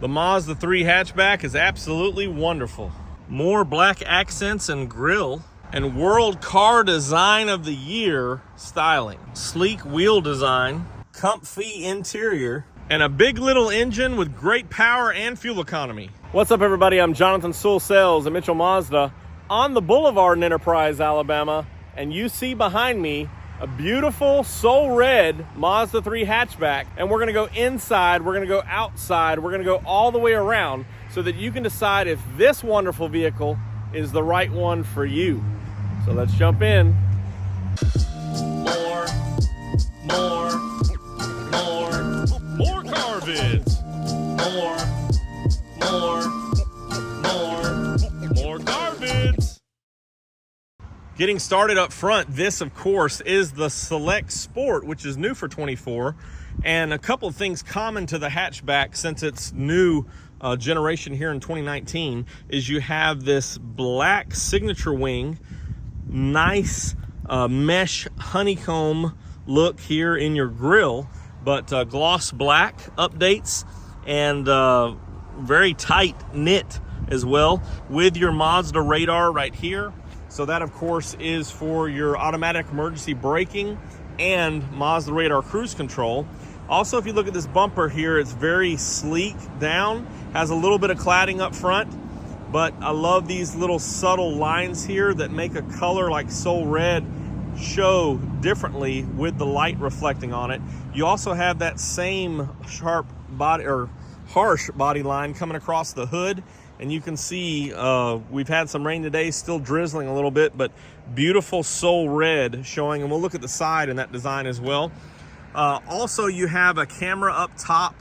The Mazda 3 hatchback is absolutely wonderful. More black accents and grille, and World Car Design of the Year styling. Sleek wheel design, comfy interior, and a big little engine with great power and fuel economy. What's up, everybody? I'm Jonathan Sewell Sales at Mitchell Mazda on the Boulevard in Enterprise, Alabama, and you see behind me a beautiful Soul Red Mazda 3 hatchback, and we're gonna go inside, we're gonna go outside, we're gonna go all the way around so that you can decide if this wonderful vehicle is the right one for you. So let's jump in. More car vids. More car vids. Getting started up front, this of course is the Select Sport, which is new for 24. And a couple of things common to the hatchback since it's new generation here in 2019 is you have this black signature wing, nice mesh honeycomb look here in your grille, but gloss black updates and very tight knit as well with your Mazda radar right here. So that, of course, is for your automatic emergency braking and Mazda radar cruise control. Also, if you look at this bumper here, it's very sleek down, has a little bit of cladding up front, but I love these little subtle lines here that make a color like Soul Red show differently with the light reflecting on it. You also have that same sharp body or harsh body line coming across the hood. And you can see we've had some rain today, still drizzling a little bit, but beautiful Soul Red showing. And we'll look at the side in that design as well. Also, you have a camera up top,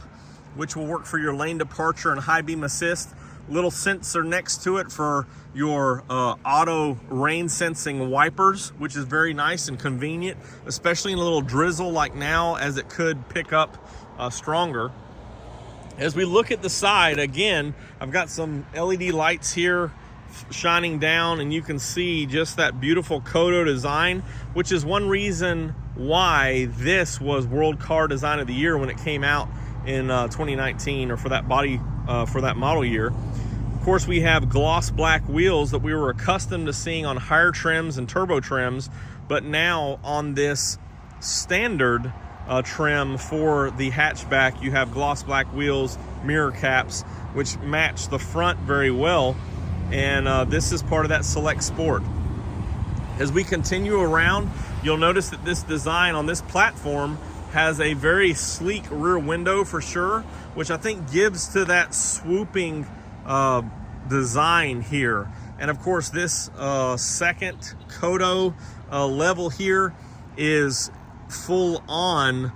which will work for your lane departure and high beam assist. Little sensor next to it for your auto rain sensing wipers, which is very nice and convenient, especially in a little drizzle like now, as it could pick up stronger. As we look at the side, again, I've got some LED lights here shining down, and you can see just that beautiful Kodo design, which is one reason why this was World Car Design of the Year when it came out in 2019, or for that model year. Of course, we have gloss black wheels that we were accustomed to seeing on higher trims and turbo trims, but now on this standard trim for the hatchback, you have gloss black wheels, mirror caps, which match the front very well. And this is part of that Select Sport. As we continue around, you'll notice that this design on this platform has a very sleek rear window for sure, which I think gives to that swooping design here. And of course, this second Kodo level here is full on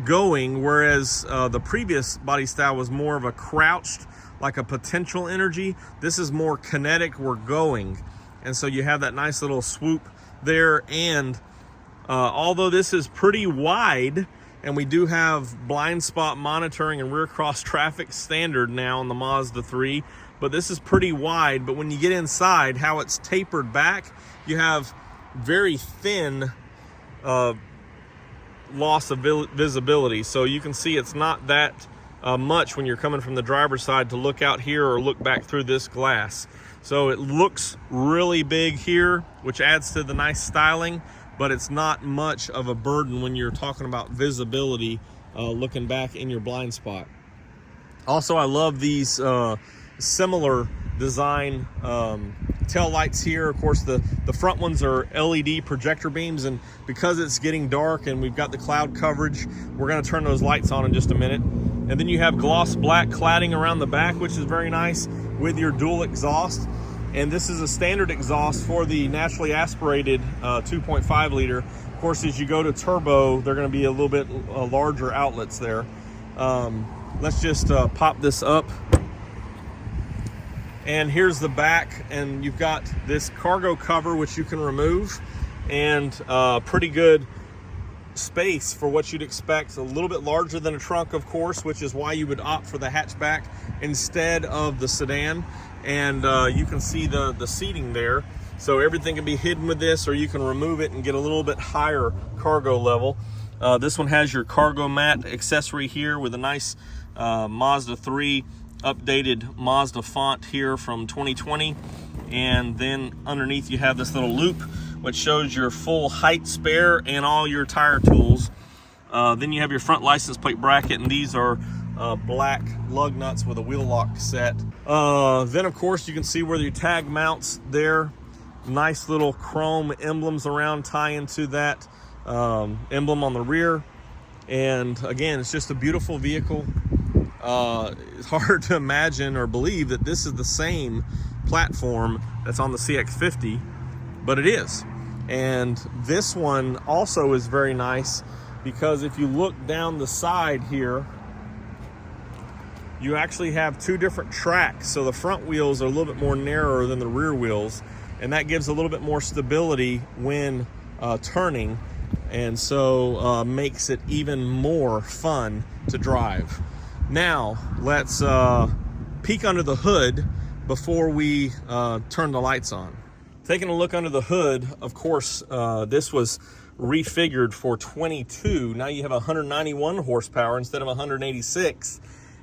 going, whereas the previous body style was more of a crouched, like a potential energy. This is more kinetic, we're going. And so you have that nice little swoop there. And although this is pretty wide, and we do have blind spot monitoring and rear cross traffic standard now on the Mazda 3, but this is pretty wide. But when you get inside, how it's tapered back, you have very thin loss of visibility. So you can see it's not that much when you're coming from the driver's side to look out here or look back through this glass. So it looks really big here, which adds to the nice styling, but it's not much of a burden when you're talking about visibility looking back in your blind spot. Also, I love these similar design tail lights here. Of course, the front ones are LED projector beams, and because it's getting dark and we've got the cloud coverage, we're going to turn those lights on in just a minute. And then you have gloss black cladding around the back, which is very nice with your dual exhaust. And this is a standard exhaust for the naturally aspirated 2.5 liter. Of course, as you go to turbo, they're going to be a little bit larger outlets there. Let's just pop this up. And here's the back, and you've got this cargo cover, which you can remove, and pretty good space for what you'd expect. A little bit larger than a trunk, of course, which is why you would opt for the hatchback instead of the sedan. And you can see the seating there. So everything can be hidden with this, or you can remove it and get a little bit higher cargo level. This one has your cargo mat accessory here with a nice Mazda 3 updated Mazda font here from 2020. And then underneath you have this little loop which shows your full height spare and all your tire tools. Then you have your front license plate bracket, and these are black lug nuts with a wheel lock set. Then of course you can see where your tag mounts there. Nice little chrome emblems around tie into that emblem on the rear. And again, it's just a beautiful vehicle. It's hard to imagine or believe that this is the same platform that's on the CX-50, but it is. And this one also is very nice because if you look down the side here, you actually have two different tracks. So the front wheels are a little bit more narrower than the rear wheels, and that gives a little bit more stability when turning, and so makes it even more fun to drive. Now let's peek under the hood before we turn the lights on. Taking a look under the hood, of course, this was refigured for 22. Now you have 191 horsepower instead of 186,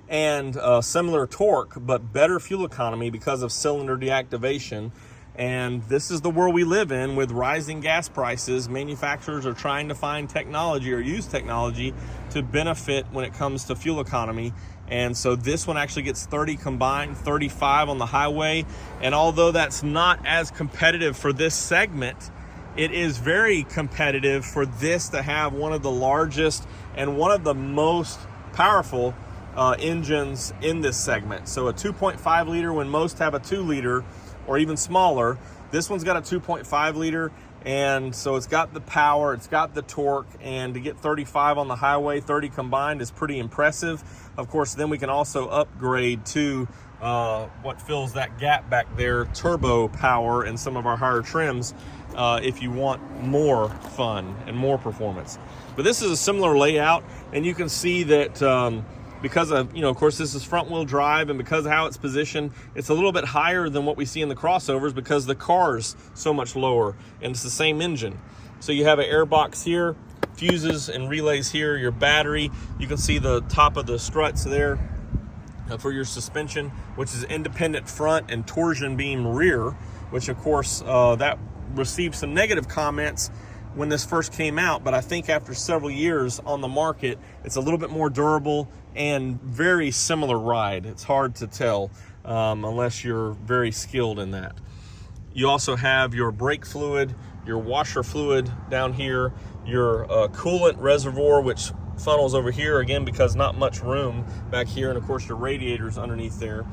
and similar torque, but better fuel economy because of cylinder deactivation. And this is the world we live in with rising gas prices. Manufacturers are trying to find technology or use technology to benefit when it comes to fuel economy. And so this one actually gets 30 combined, 35 on the highway. And although that's not as competitive for this segment, it is very competitive for this to have one of the largest and one of the most powerful engines in this segment. So a 2.5 liter when most have a 2 liter or even smaller. This one's got a 2.5 liter, and so it's got the power, it's got the torque, and to get 35 on the highway, 30 combined is pretty impressive. Of course, then we can also upgrade to what fills that gap back there, turbo power in some of our higher trims if you want more fun and more performance. But this is a similar layout, and you can see that because of, of course, this is front wheel drive, and because of how it's positioned, it's a little bit higher than what we see in the crossovers because the car's so much lower, and it's the same engine. So you have an air box here, fuses and relays here, your battery. You can see the top of the struts there for your suspension, which is independent front and torsion beam rear, which of course that received some negative comments when this first came out, but I think after several years on the market, it's a little bit more durable and very similar ride. It's hard to tell unless you're very skilled in that. You also have your brake fluid, your washer fluid down here, your coolant reservoir, which funnels over here again because not much room back here, and of course your radiators underneath there.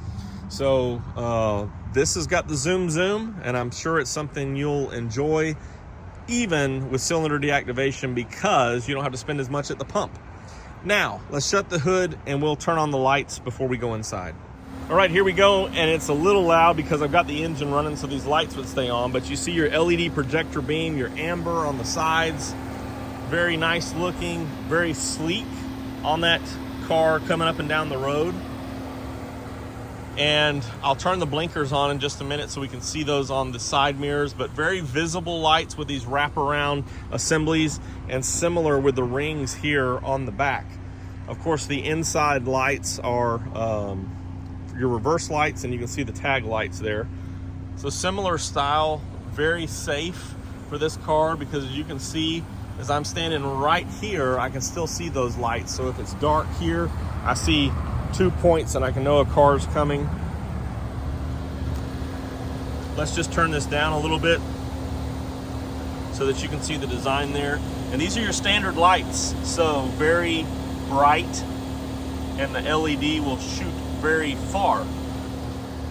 So this has got the zoom, and I'm sure it's something you'll enjoy even with cylinder deactivation because you don't have to spend as much at the pump. Now, let's shut the hood and we'll turn on the lights before we go inside. All right, here we go, and it's a little loud because I've got the engine running so these lights would stay on, but you see your LED projector beam, your amber on the sides. Very nice looking, very sleek on that car coming up and down the road. And I'll turn the blinkers on in just a minute so we can see those on the side mirrors, but very visible lights with these wraparound assemblies, and similar with the rings here on the back. Of course, the inside lights are your reverse lights, and you can see the tag lights there. So similar style, very safe for this car because as you can see, as I'm standing right here, I can still see those lights. So if it's dark here, I see 2 points and I can know a car's coming. Let's just turn this down a little bit so that you can see the design there. And these are your standard lights, so very bright, and the LED will shoot very far,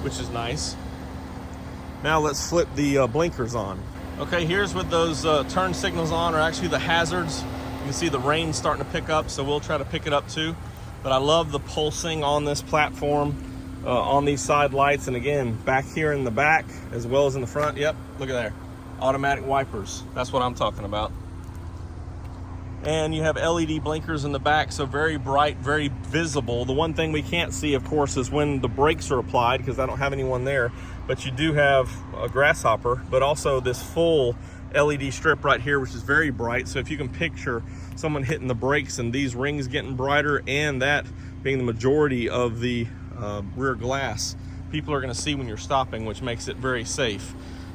which is nice. Now let's flip the blinkers on. Okay, here's what those turn signals on are actually the hazards. You can see the rain starting to pick up, so we'll try to pick it up too. But I love the pulsing on this platform on these side lights. And again, back here in the back as well as in the front. Yep, look at there. Automatic wipers. That's what I'm talking about. And you have LED blinkers in the back, so very bright, very visible. The one thing we can't see, of course, is when the brakes are applied because I don't have anyone there. But you do have a grasshopper, but also this full LED strip right here, which is very bright. So if you can picture someone hitting the brakes and these rings getting brighter, and that being the majority of the rear glass. People are going to see when you're stopping, which makes it very safe.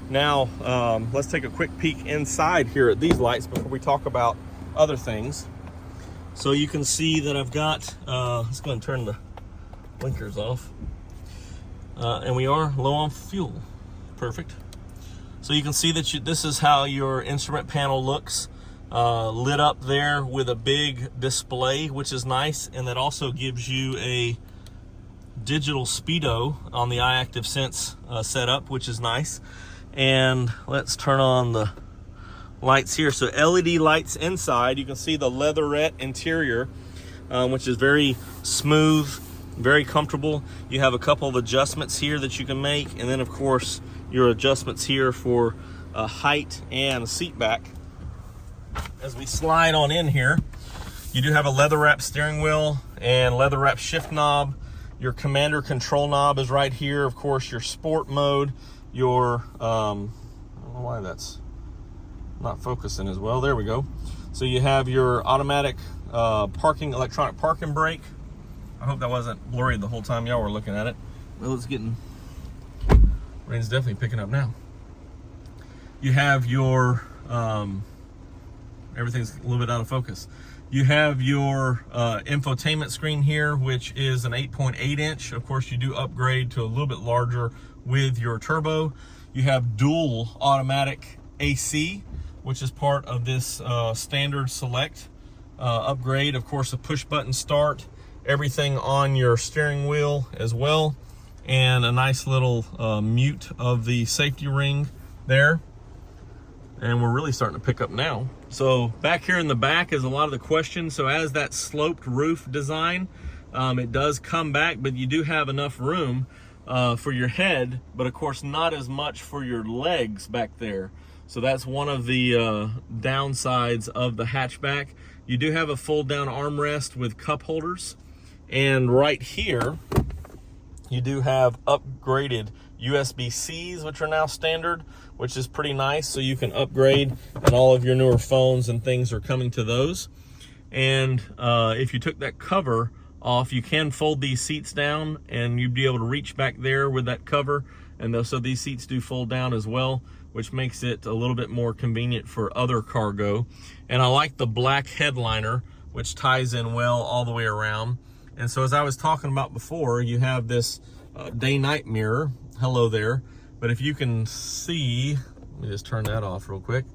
Now, let's take a quick peek inside here at these lights before we talk about other things. So you can see that I've got, let's go ahead and turn the blinkers off. And we are low on fuel. Perfect. So you can see that this is how your instrument panel looks, lit up there with a big display, which is nice. And that also gives you a digital speedo on the iActive Sense setup, which is nice. And let's turn on the lights here. So LED lights inside. You can see the leatherette interior, which is very smooth, very comfortable. You have a couple of adjustments here that you can make, and then of course your adjustments here for height and seat back. As we slide on in here, you do have a leather wrap steering wheel and leather wrap shift knob. Your commander control knob is right here. Of course, your sport mode, your I don't know why that's not focusing as well. There we go. So you have your automatic electronic parking brake. I hope that wasn't blurry the whole time y'all were looking at it. Well, it's getting, rain's definitely picking up now. You have your everything's a little bit out of focus. You have your infotainment screen here, which is an 8.8 inch. Of course, you do upgrade to a little bit larger with your turbo. You have dual automatic AC, which is part of this standard select upgrade. Of course, a push button start, everything on your steering wheel as well, and a nice little mute of the safety ring there. And we're really starting to pick up now. So back here in the back is a lot of the questions. So as that sloped roof design, it does come back, but you do have enough room for your head, but of course not as much for your legs back there. So that's one of the downsides of the hatchback. You do have a fold down armrest with cup holders. And right here, you do have upgraded USB-Cs, which are now standard, which is pretty nice. So you can upgrade, and all of your newer phones and things are coming to those. And if you took that cover off, you can fold these seats down, and you'd be able to reach back there with that cover. And so these seats do fold down as well, which makes it a little bit more convenient for other cargo. And I like the black headliner, which ties in well all the way around. And so as I was talking about before, you have this day-night mirror. Hello there. But if you can see, let me just turn that off real quick.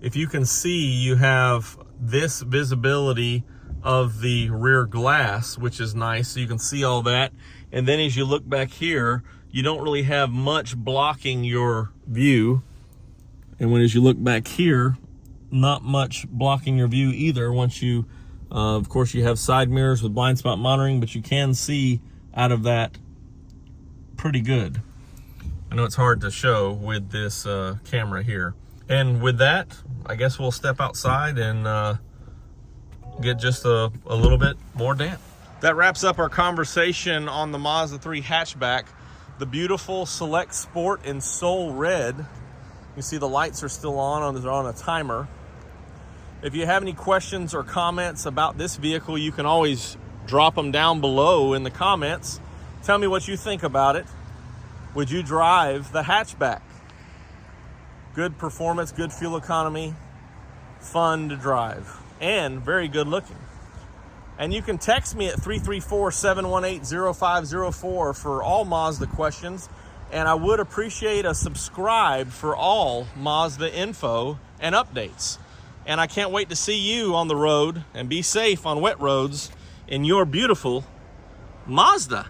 If you can see, you have this visibility of the rear glass, which is nice. So you can see all that. And then as you look back here, you don't really have much blocking your view. And as you look back here, not much blocking your view either. Once you, of course, you have side mirrors with blind spot monitoring, but you can see out of that pretty good. I know it's hard to show with this camera here. And with that, I guess we'll step outside and get just a little bit more damp. That wraps up our conversation on the Mazda 3 hatchback. The beautiful Select Sport in Soul Red. You see the lights are still on, they're on a timer. If you have any questions or comments about this vehicle, you can always drop them down below in the comments. Tell me what you think about it. Would you drive the hatchback? Good performance, good fuel economy, fun to drive, and very good looking. And you can text me at 334-718-0504 for all Mazda questions. And I would appreciate a subscribe for all Mazda info and updates. And I can't wait to see you on the road, and be safe on wet roads in your beautiful Mazda.